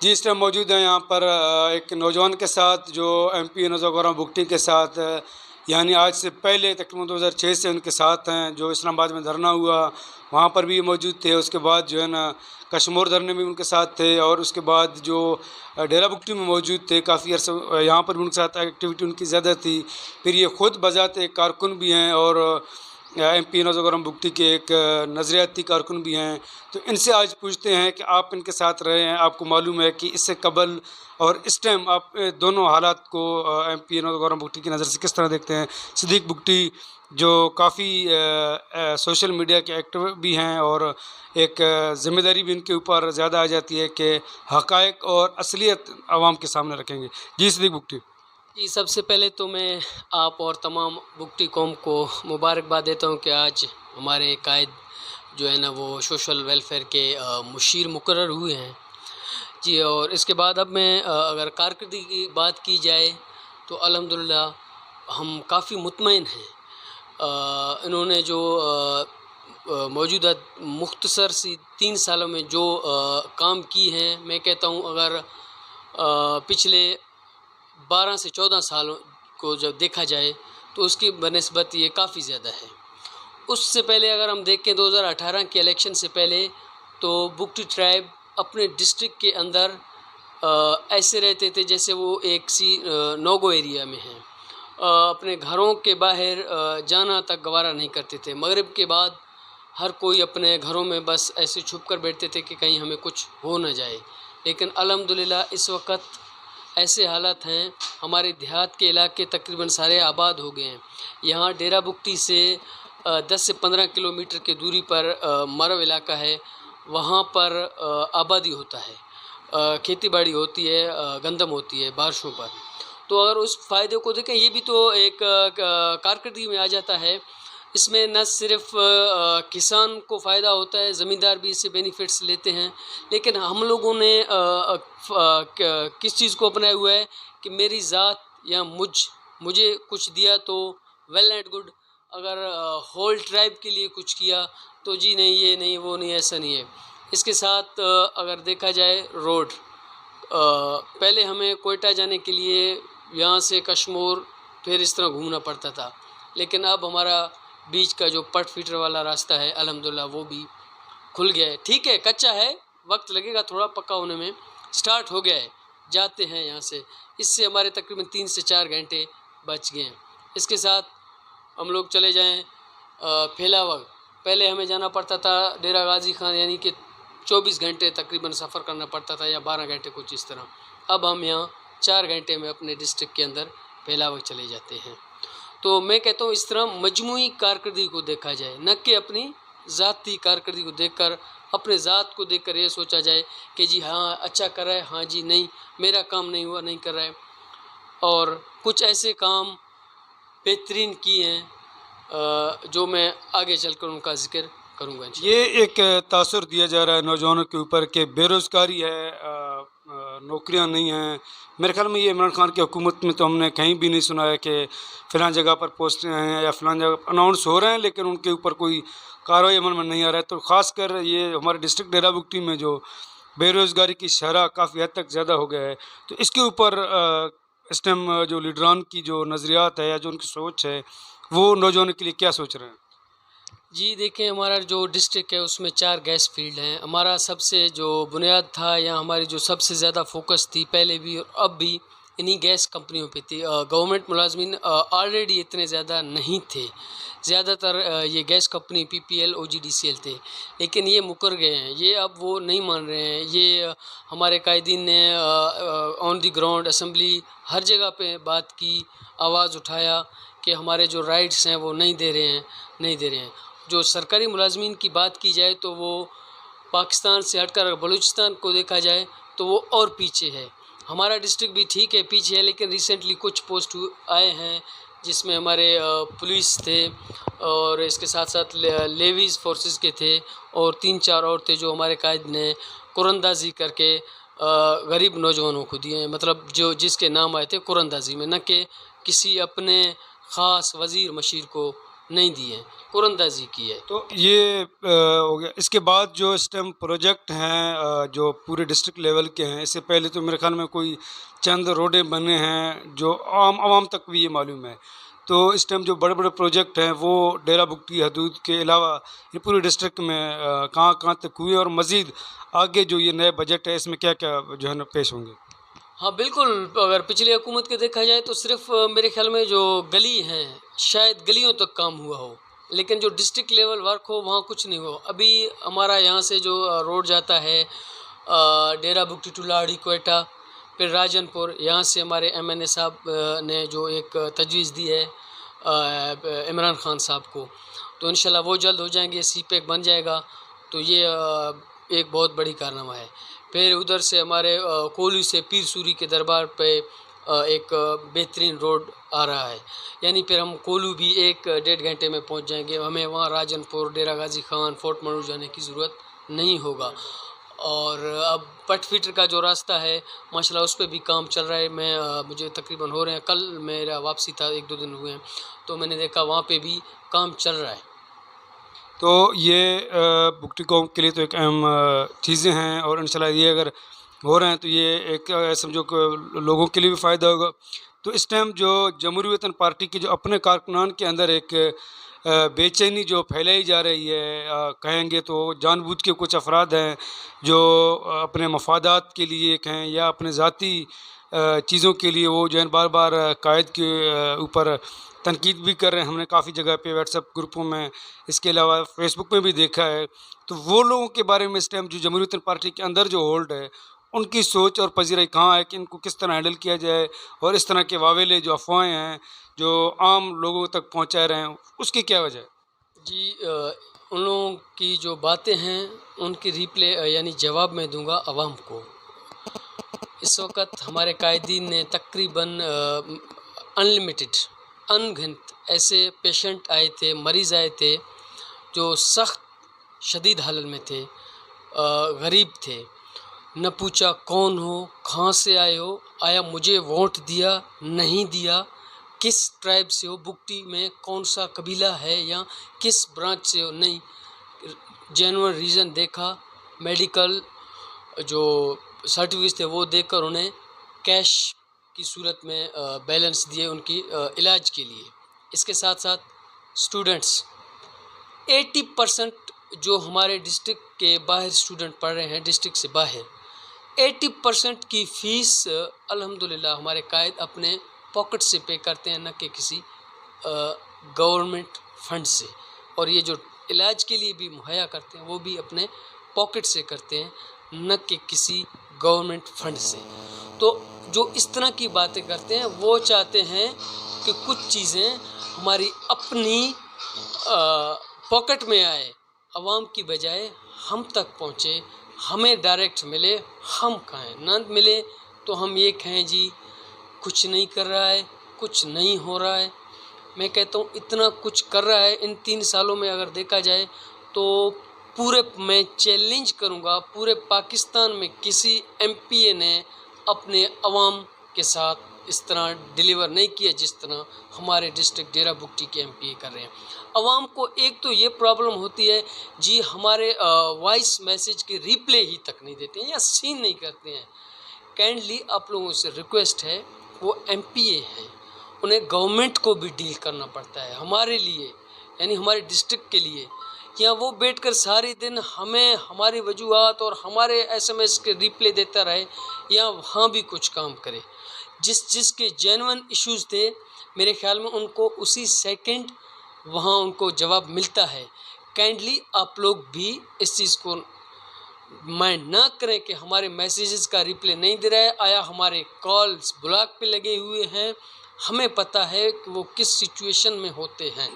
जी, इस टाइम मौजूद हैं यहाँ पर एक नौजवान के साथ जो एमपी नज़र गौरव बुगटी के साथ यानी आज से पहले तकरीबन 2006 से उनके साथ हैं। जो इस्लामाबाद में धरना हुआ वहाँ पर भी ये मौजूद थे। उसके बाद जो है ना कश्मीर धरने में उनके साथ थे और उसके बाद जो डेरा बुगटी में मौजूद थे काफ़ी अर्सा यहाँ पर भी उनके साथ एक्टिविटी उनकी ज़्यादा थी। फिर ये ख़ुद बज़ात एक कारकुन भी हैं और एमपी नज़र गौरव बुगटी के एक नज़रियाती कारकुन भी हैं। तो इनसे आज पूछते हैं कि आप इनके साथ रहे हैं, आपको मालूम है कि इससे कबल और इस टाइम आप दोनों हालात को एमपी नज़र गौरव बुगटी की नज़र से किस तरह देखते हैं? सिद्दीक बुगटी जो काफ़ी सोशल मीडिया के एक्टिव भी हैं और एक ज़िम्मेदारी भी उनके ऊपर ज़्यादा आ जाती है कि हक़ाइक़ और असलियत आवाम के सामने रखेंगे। जी सिद्दीक बुगटी। जी, सबसे पहले तो मैं आप और तमाम बुगटी कौम को मुबारकबाद देता हूँ कि आज हमारे कायद जो है ना वो सोशल वेलफेयर के मुशीर मुकर्रर हुए हैं। जी, और इसके बाद अब मैं अगर कारकर्दगी की बात की जाए तो अल्हम्दुलिल्लाह हम काफ़ी मुतमईन हैं। इन्होंने जो मौजूदा मुख्तसर सी 3 सालों में जो काम की हैं, मैं कहता हूँ अगर पिछले 12 से 14 सालों को जब देखा जाए तो उसकी बनिस्बत ये काफ़ी ज़्यादा है। उससे पहले अगर हम देखें 2018 के इलेक्शन से पहले तो बुगटी ट्राइब अपने डिस्ट्रिक्ट के अंदर ऐसे रहते थे जैसे वो एक सी नो-गो एरिया में हैं। अपने घरों के बाहर जाना तक गवारा नहीं करते थे। मगरिब के बाद हर कोई अपने घरों में बस ऐसे छुप कर बैठते थे कि कहीं हमें कुछ हो ना जाए। लेकिन अल्हम्दुलिल्लाह इस वक़्त ऐसे हालात हैं, हमारे देहात के इलाके तकरीबन सारे आबाद हो गए हैं। यहाँ डेरा बुगटी से 10 से 15 किलोमीटर की दूरी पर मरव इलाका है, वहाँ पर आबादी होता है, खेती बाड़ी होती है, गंदम होती है बारिशों पर। तो अगर उस फ़ायदे को देखें, ये भी तो एक कारकर्दगी में आ जाता है। इसमें न सिर्फ किसान को फ़ायदा होता है, ज़मींदार भी इससे बेनिफिट्स लेते हैं, लेकिन हम लोगों ने किस चीज़ को अपनाया हुआ है कि मेरी ज़ात या मुझे कुछ दिया तो वेल एंड गुड, अगर होल ट्राइब के लिए कुछ किया तो जी नहीं, ये नहीं, वो नहीं, ऐसा नहीं है। इसके साथ अगर देखा जाए रोड, पहले हमें कोयटा जाने के लिए यहाँ से कश्मीर फिर इस तरह घूमना पड़ता था, लेकिन अब हमारा बीच का जो पट फीटर वाला रास्ता है अल्हम्दुलिल्लाह वो भी खुल गया है। ठीक है, कच्चा है, वक्त लगेगा थोड़ा पक्का होने में, स्टार्ट हो गया है, जाते हैं यहाँ से। इससे हमारे तकरीबन 3 से 4 घंटे बच गए हैं। इसके साथ हम लोग चले जाएँ फेलावग, पहले हमें जाना पड़ता था डेरा गाजी खान, यानी कि 24 घंटे तकरीबन सफ़र करना पड़ता था या 12 घंटे कुछ इस तरह। अब हम यहाँ 4 घंटे में अपने डिस्ट्रिक्ट के अंदर फेलावग चले जाते हैं। तो मैं कहता हूँ इस तरह मजमूई कारकर्दगी को देखा जाए, न कि अपनी ज़ाती कारकर्दगी को देखकर, अपने ज़ात को देखकर ये सोचा जाए कि जी हाँ अच्छा कर रहा है, हाँ जी नहीं मेरा काम नहीं हुआ, नहीं कर रहा है। और कुछ ऐसे काम बेहतरीन किए हैं जो मैं आगे चलकर उनका ज़िक्र करूँगा। ये एक तासुर दिया जा रहा है नौजवानों के ऊपर कि बेरोज़गारी है, नौकरियां नहीं हैं। मेरे ख्याल में ये इमरान खान की हुकूमत में तो हमने कहीं भी नहीं सुना है कि फ़लाँ जगह पर पोस्टें हैं या फ़लाँ जगह अनाउंस हो रहे हैं, लेकिन उनके ऊपर कोई कार्रवाई अमल में नहीं आ रहा है। तो ख़ासकर ये हमारे डिस्ट्रिक्ट डेरा बुगटी में जो बेरोज़गारी की शरह काफ़ी हद तक ज़्यादा हो गया है, तो इसके ऊपर इस टाइम जो लीडरान की जो नज़रियात है या जो उनकी सोच है, वो नौजवानों के लिए क्या सोच रहे हैं? जी देखिए, हमारा जो डिस्ट्रिक्ट है उसमें 4 गैस फील्ड हैं। हमारा सबसे जो बुनियाद था या हमारी जो सबसे ज़्यादा फ़ोकस थी पहले भी और अब भी इन्हीं गैस कंपनियों पे थी। गवर्नमेंट मुलाज़मीन ऑलरेडी इतने ज़्यादा नहीं थे। ज़्यादातर ये गैस कंपनी पीपीएल, ओजीडीसीएल थे, लेकिन ये मुकर गए हैं। ये अब वो नहीं मान रहे हैं। ये हमारे कायदीन ने ऑन द ग्राउंड असेंबली हर जगह पे बात की, आवाज़ उठाया कि हमारे जो राइट्स हैं वो नहीं दे रहे हैं, नहीं दे रहे हैं। जो सरकारी मुलाज़मीन की बात की जाए तो वो पाकिस्तान से हटकर अगर बलूचिस्तान को देखा जाए तो वो और पीछे है। हमारा डिस्ट्रिक्ट भी ठीक है, पीछे है, लेकिन रिसेंटली कुछ पोस्ट आए हैं जिसमें हमारे पुलिस थे और इसके साथ साथ लेवीज़ फोर्सेस के थे और 3-4 और थे जो हमारे कायद ने कुरंदाजी करके गरीब नौजवानों को दिए हैं। मतलब जो जिसके नाम आए थे कुरंदाजी में, न कि किसी अपने ख़ास वज़ीर मशीर को नहीं दी है, कुरंदाजी की है। तो ये हो गया। इसके बाद जो स्टेम प्रोजेक्ट हैं जो पूरे डिस्ट्रिक्ट लेवल के हैं, इससे पहले तो मेरे ख्याल में कोई चंद रोडें बने हैं जो आम आवाम तक भी ये मालूम है। तो इस टाइम जो बड़े-बड़े प्रोजेक्ट हैं वो डेरा बुगटी हदूद के अलावा ये पूरे डिस्ट्रिक्ट में कहाँ-कहाँ तक हुए और मज़ीद आगे जो ये नए बजट है इसमें क्या-क्या जो है ना पेश होंगे? हाँ बिल्कुल, अगर पिछली हुकूमत के देखा जाए तो सिर्फ मेरे ख्याल में जो गली हैं, शायद गलियों तक काम हुआ हो, लेकिन जो डिस्ट्रिक्ट लेवल वर्क हो वहाँ कुछ नहीं हो। अभी हमारा यहाँ से जो रोड जाता है डेरा बुगटी टू लाड़ी क्वेटा, फिर राजनपुर, यहाँ से हमारे एमएनए साहब ने जो एक तजवीज़ दी है इमरान खान साहब को, तो इंशाल्लाह वो जल्द हो जाएंगे, सीपेक बन जाएगा, तो ये एक बहुत बड़ी कारनामा है। फिर उधर से हमारे कोल्लू से पीर सूरी के दरबार पे एक बेहतरीन रोड आ रहा है, यानी फिर हम कोल्लू भी 1-1.5 घंटे में पहुंच जाएंगे। हमें वहाँ राजनपुर, डेरा गाजी खान, फोर्ट मरू जाने की ज़रूरत नहीं होगा। और अब पट फीटर का जो रास्ता है माशाल्लाह उस पे भी काम चल रहा है। मुझे तकरीबन हो रहे हैं, कल मेरा वापसी था, 1-2 दिन हुए हैं, तो मैंने देखा वहाँ पे भी काम चल रहा है। तो ये बुगटी कौम के लिए तो एक अहम चीज़ें हैं और इंशाल्लाह ये अगर हो रहे हैं तो ये एक समझो कि लोगों के लिए भी फ़ायदा होगा। तो इस टाइम जो जमहूरी वतन पार्टी के जो अपने कारकुनान के अंदर एक बेचैनी जो फैलाई जा रही है, कहेंगे तो जानबूझ के कुछ अफराद हैं जो अपने मफादात के लिए कहें या अपने ज़ाती चीज़ों के लिए वो जो है बार बार कायद के ऊपर तनकीद भी कर रहे हैं। हमने काफ़ी जगह पे व्हाट्सएप ग्रुपों में, इसके अलावा फेसबुक में भी देखा है। तो वो लोगों के बारे में इस टाइम जो जमहूरी वतन पार्टी के अंदर जो होल्ड है, उनकी सोच और पज़ीराई कहाँ है कि इनको किस तरह हैंडल किया जाए और इस तरह के वावेले जो अफ़वाहें हैं जो आम लोगों तक पहुँचा रहे हैं, उसकी क्या वजह है? जी उन लोगों की जो बातें हैं उनकी रिप्ले यानी जवाब मैं दूंगा आवाम को। इस वक्त हमारे कायदीन ने तकरीबन अनलिमिटेड अनगिनत ऐसे पेशेंट आए थे, मरीज़ आए थे जो सख्त शदीद हालत में थे, गरीब थे, न पूछा कौन हो, कहाँ से आए हो, आया मुझे वोट दिया नहीं दिया, किस ट्राइब से हो, बुगटी में कौन सा कबीला है या किस ब्रांच से हो, नहीं, जेन्युइन रीज़न देखा, मेडिकल जो सर्टिफिकेट थे वो देकर उन्हें कैश की सूरत में बैलेंस दिए उनकी इलाज के लिए। इसके साथ साथ स्टूडेंट्स 80% जो हमारे डिस्ट्रिक्ट के बाहर स्टूडेंट पढ़ रहे हैं, डिस्ट्रिक्ट से बाहर 80% की फ़ीस अल्हम्दुलिल्लाह हमारे कायद अपने पॉकेट से पे करते हैं, न कि किसी गवर्नमेंट फंड से। और ये जो इलाज के लिए भी मुहैया करते हैं वो भी अपने पॉकेट से करते हैं, न कि किसी गवर्नमेंट फंड से। तो जो इस तरह की बातें करते हैं वो चाहते हैं कि कुछ चीज़ें हमारी अपनी पॉकेट में आए, आवाम की बजाय हम तक पहुँचे, हमें डायरेक्ट मिले, हम खाएं, ना मिले तो हम ये कहें जी कुछ नहीं कर रहा है, कुछ नहीं हो रहा है। मैं कहता हूँ इतना कुछ कर रहा है इन 3 सालों में, अगर देखा जाए तो पूरे, मैं चैलेंज करूँगा, पूरे पाकिस्तान में किसी एमपीए ने अपने अवाम के साथ इस तरह डिलीवर नहीं किया जिस तरह हमारे डिस्ट्रिक्ट डेरा बुगटी के एमपीए कर रहे हैं। अवाम को एक तो ये प्रॉब्लम होती है जी, हमारे वॉइस मैसेज की रिप्ले ही तक नहीं देते हैं या सीन नहीं करते हैं। काइंडली आप लोगों से रिक्वेस्ट है, वो एमपीए हैं, उन्हें गवर्नमेंट को भी डील करना पड़ता है हमारे लिए, यानी हमारे डिस्ट्रिक्ट के लिए। या वो बैठकर सारे दिन हमें हमारी वजूहात और हमारे एसएमएस के रिप्ले देता रहे या वहाँ भी कुछ काम करे। जिसके जेन्युइन इश्यूज़ थे मेरे ख्याल में उनको उसी सेकंड वहाँ उनको जवाब मिलता है। काइंडली आप लोग भी इस चीज़ को माइंड ना करें कि हमारे मैसेजेस का रिप्ले नहीं दे रहा है, आया हमारे कॉल्स ब्लॉक पे लगे हुए हैं, हमें पता है कि वो किस सिचुएशन में होते हैं।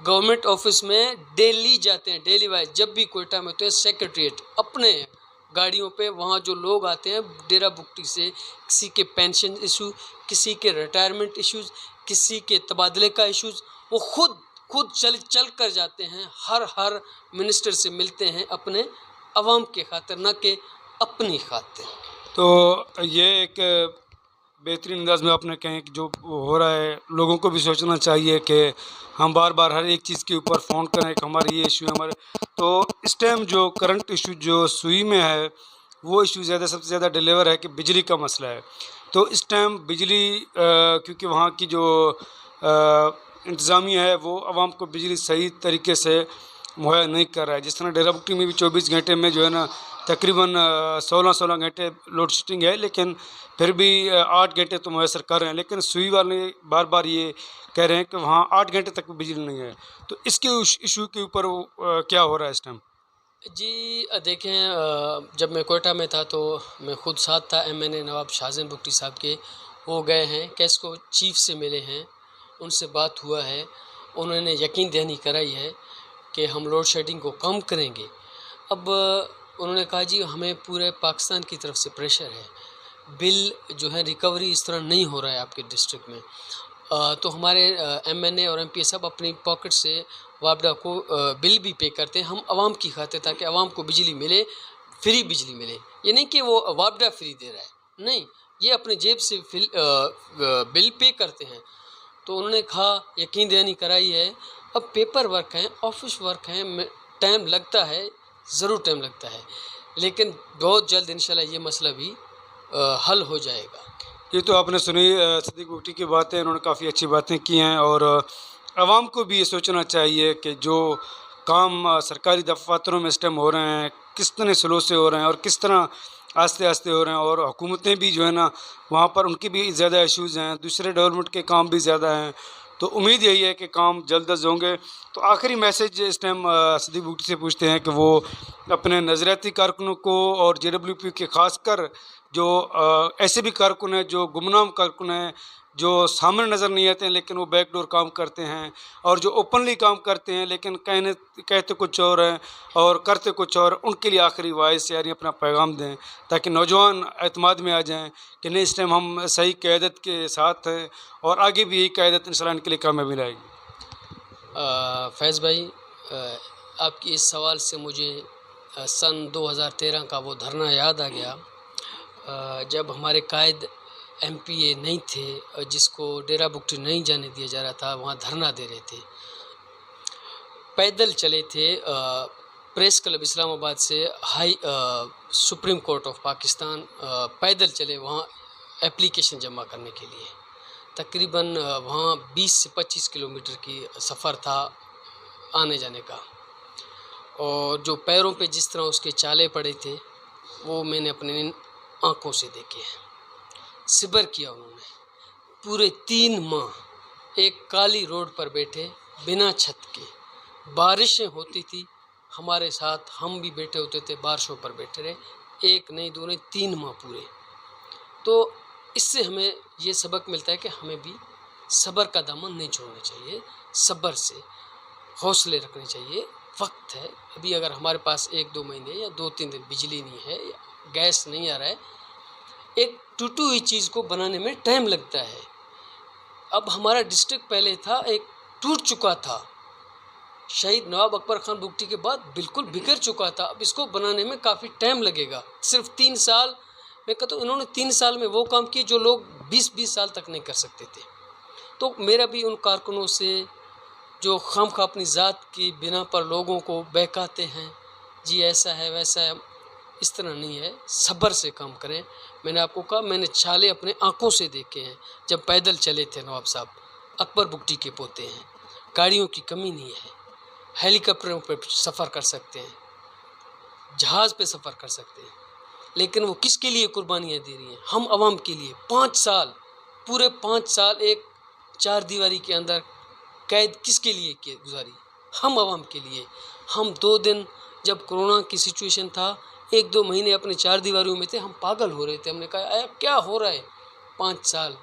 गवर्नमेंट ऑफिस में डेली जाते हैं, डेली वाइज जब भी कोयटा में होते हैं, सेक्रेटरीट अपने गाड़ियों पे वहाँ जो लोग आते हैं डेरा बुगटी से, किसी के पेंशन इशू, किसी के रिटायरमेंट इश्यूज़, किसी के तबादले का इश्यूज़, वो खुद चल कर जाते हैं, हर मिनिस्टर से मिलते हैं अपने अवाम के खातिर, न कि अपनी खातिर। तो ये एक बेहतरीन अंदाज में आपने कहें कि जो हो रहा है, लोगों को भी सोचना चाहिए कि हम बार बार हर एक चीज़ के ऊपर फ़ोन करें कि हमारे ये इशू है हमारे। तो इस टाइम जो करंट इशू जो सुई में है, वो इशू ज़्यादा सबसे ज़्यादा डिलीवर है कि बिजली का मसला है। तो इस टाइम बिजली क्योंकि वहाँ की जो इंतज़ामिया है वो आवाम को बिजली सही तरीके से मुहैया नहीं कर रहा है। जिस तरह डेरा बुगटी में भी 24 घंटे में जो है ना तकरीबन 16-16 घंटे लोड शेडिंग है, लेकिन फिर भी 8 घंटे तो मुयस्सर कर रहे हैं। लेकिन सुई वाले बार बार ये कह रहे हैं कि वहाँ 8 घंटे तक बिजली नहीं है। तो इसके इशू के ऊपर क्या हो रहा है इस टाइम? जी देखें, जब मैं कोयटा में था तो मैं खुद साथ था, एमएनए नवाब शाहज़ैन बुगटी साहब के। वो गए हैं, कैस्को चीफ से मिले हैं, उनसे बात हुआ है, उन्होंने यकीन दहानी कराई है कि हम लोड शेडिंग को कम करेंगे। अब उन्होंने कहा जी हमें पूरे पाकिस्तान की तरफ से प्रेशर है, बिल जो है रिकवरी इस तरह नहीं हो रहा है आपके डिस्ट्रिक्ट में। तो हमारे एमएनए और एमपी सब अपनी पॉकेट से वापडा को बिल भी पे करते हैं, हम आवाम की खातिर, ताकि आवाम को बिजली मिले, फ्री बिजली मिले। ये नहीं कि वो वापडा फ्री दे रहा है, नहीं, ये अपने जेब से बिल पे करते हैं। तो उन्होंने कहा, यकीन दहानी कराई है, अब पेपर वर्क है, ऑफिस वर्क है, टाइम लगता है, ज़रूर टाइम लगता है, लेकिन बहुत जल्द इंशाल्लाह ये मसला भी हल हो जाएगा। ये तो आपने सुनी सिद्दीक बुगटी की बातें, उन्होंने काफ़ी अच्छी बातें की हैं। और आवाम को भी ये सोचना चाहिए कि जो काम सरकारी दफ्तरों में इस टाइम हो रहे हैं, किस तरह स्लो से हो रहे हैं और किस तरह आस्ते आस्ते हो रहे हैं, और हुकूमतें भी जो है ना वहाँ पर उनकी भी ज़्यादा इश्यूज़ हैं, दूसरे डेवलपमेंट के काम भी ज़्यादा हैं। तो उम्मीद यही है कि काम जल्द अज होंगे। तो आखिरी मैसेज इस टाइम सिद्दीक बुगटी से पूछते हैं कि वो अपने नज़रियाती कारकुनों को और जेडब्ल्यूपी के खासकर जो ऐसे भी कारकुन हैं जो गुमनाम कारकुन हैं, जो सामने नज़र नहीं आते हैं लेकिन वो बैकडोर काम करते हैं, और जो ओपनली काम करते हैं लेकिन कहते कुछ और हैं और करते कुछ और, उनके लिए आखिरी वाइस यानी अपना पैगाम दें ताकि नौजवान एतमाद में आ जाएं कि नहीं, इस टाइम हम सही क़यादत के साथ हैं और आगे भी यही क़यादत इंशाअल्लाह इनके लिए कामयाबी लाएगी। फैज़ भाई, आपकी इस सवाल से मुझे सन 2013 का वो धरना याद आ गया, जब हमारे कायद एमपीए नहीं थे, जिसको डेरा बुगटी नहीं जाने दिया जा रहा था, वहाँ धरना दे रहे थे, पैदल चले थे प्रेस क्लब इस्लामाबाद से सुप्रीम कोर्ट ऑफ पाकिस्तान, पैदल चले वहाँ एप्लीकेशन जमा करने के लिए। तकरीबन वहाँ 20 से 25 किलोमीटर की सफ़र था आने जाने का, और जो पैरों पे जिस तरह उसके चाले पड़े थे वो मैंने अपने आँखों से देखे हैं। सिबर किया उन्होंने, पूरे 3 माह एक काली रोड पर बैठे बिना छत के, बारिशें होती थी हमारे साथ, हम भी बैठे होते थे, बारिशों पर बैठे रहे, एक नहीं दो नहीं 3 माह पूरे। तो इससे हमें ये सबक मिलता है कि हमें भी सब्र का दामन नहीं छोड़ना चाहिए, सब्र से हौसले रखने चाहिए। वक्त है अभी, अगर हमारे पास 1-2 महीने या 2-3 दिन बिजली नहीं है या गैस नहीं आ रहा है, एक टूटी हुई चीज़ को बनाने में टाइम लगता है। अब हमारा डिस्ट्रिक्ट पहले था, एक टूट चुका था, शहीद नवाब अकबर खान बुगटी के बाद बिल्कुल बिखर चुका था, अब इसको बनाने में काफ़ी टाइम लगेगा। सिर्फ 3 साल, मैं कहता हूँ इन्होंने 3 साल में वो काम किए जो लोग 20-20 साल तक नहीं कर सकते थे। तो मेरा भी उन कारकुनों से जो खामखा अपनी ज़ात की बिना पर लोगों को बहकाते हैं, जी ऐसा है वैसा है, इस तरह नहीं है, सब्र से काम करें। मैंने आपको कहा, मैंने छाले अपने आंखों से देखे हैं जब पैदल चले थे नवाब साहब, अकबर बुगटी के पोते हैं, गाड़ियों की कमी नहीं है, हेलीकॉप्टरों पर सफ़र कर सकते हैं, जहाज़ पे सफ़र कर सकते हैं, लेकिन वो किसके लिए कुर्बानियाँ दे रही हैं? हम आवाम के लिए। 5 साल, पूरे 5 साल एक 4 दीवारी के अंदर कैद किसके लिए गुजारी? हम आवाम के लिए। हम 2 दिन जब कोरोना की सिचुएशन था, 1-2 महीने अपने 4 दीवारों में थे, हम पागल हो रहे थे। हमने कहा आया क्या हो रहा है? 5 साल,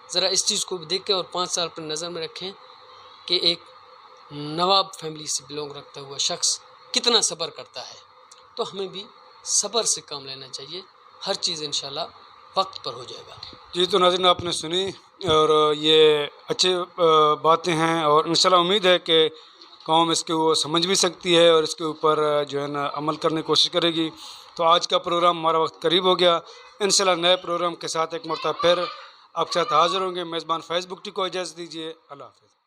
ज़रा इस चीज़ को देखें और 5 साल पर नज़र में रखें कि एक नवाब फैमिली से बिलोंग रखता हुआ शख्स कितना सब्र करता है। तो हमें भी सब्र से काम लेना चाहिए, हर चीज़ इंशाल्लाह वक्त पर हो जाएगा। जी, तो नाज़रीन आपने सुनी, और ये अच्छे बातें हैं, और इंशाल्लाह उम्मीद है कि कौम इसके वो समझ भी सकती है और इसके ऊपर जो है ना अमल करने की कोशिश करेगी। तो आज का प्रोग्राम, हमारा वक्त करीब हो गया, इंशाल्लाह नए प्रोग्राम के साथ एक मरतबा फिर आपके साथ हाजिर होंगे। मेज़बान फैज़ बुगटी को इजाज़त दीजिए। अल्लाह हाफ़िज़।